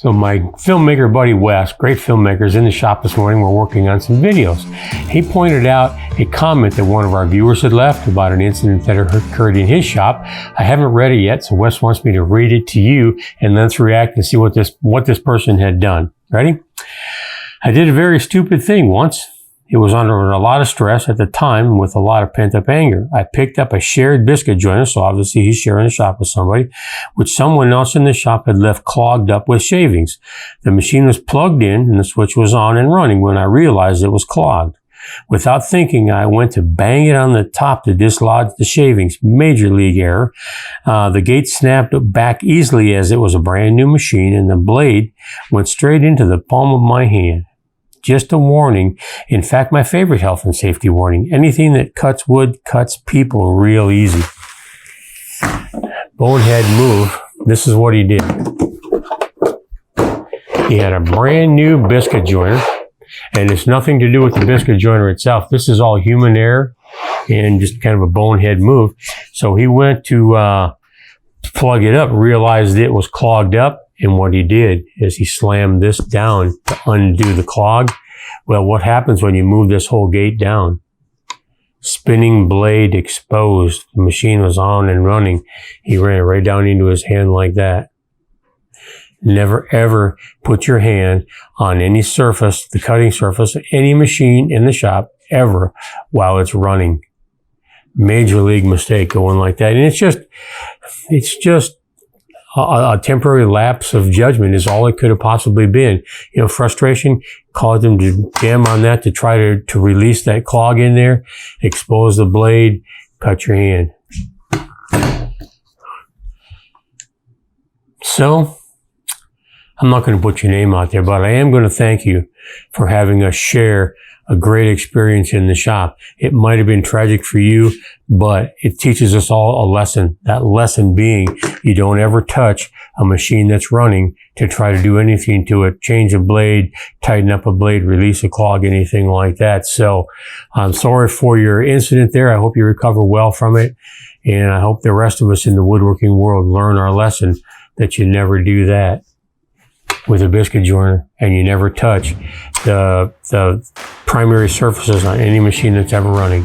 So my filmmaker buddy Wes, great filmmaker, is in the shop this morning. We're working on some videos. He pointed out a comment that one of our viewers had left about an incident that occurred in his shop. I haven't read it yet, so Wes wants me to read it to you, and let's react and see what this person had done. Ready? I did a very stupid thing once. It was under a lot of stress at the time with a lot of pent-up anger. I picked up a shared biscuit joiner, so obviously he's sharing the shop with somebody, which someone else in the shop had left clogged up with shavings. The machine was plugged in and the switch was on and running when I realized it was clogged. Without thinking, I went to bang it on the top to dislodge the shavings. Major league error. The gate snapped back easily as it was a brand new machine, and the blade went straight into the palm of my hand. Just a warning. In fact, my favorite health and safety warning. Anything that cuts wood cuts people real easy. Bonehead move. This is what he did. He had a brand new biscuit joiner, and it's nothing to do with the biscuit joiner itself. This is all human error and just kind of a bonehead move. So he went to plug it up, realized it was clogged up. And what he did is he slammed this down to undo the clog. Well, what happens when you move this whole gate down? Spinning blade exposed. The machine was on and running. He ran it right down into his hand like that. Never ever put your hand on any surface, the cutting surface, any machine in the shop ever while it's running. Major league mistake going like that. And it's just a temporary lapse of judgment is all it could have possibly been. You know, frustration caused him to jam on that to try to release that clog in there, expose the blade, cut your hand. So, I'm not going to put your name out there, but I am going to thank you for having us share a great experience in the shop. It might have been tragic for you, but it teaches us all a lesson. That lesson being, you don't ever touch a machine that's running to try to do anything to it, change a blade, tighten up a blade, release a clog, anything like that. So I'm sorry for your incident there. I hope you recover well from it. And I hope the rest of us in the woodworking world learn our lesson that you never do that with a biscuit joiner, and you never touch the primary surfaces on any machine that's ever running.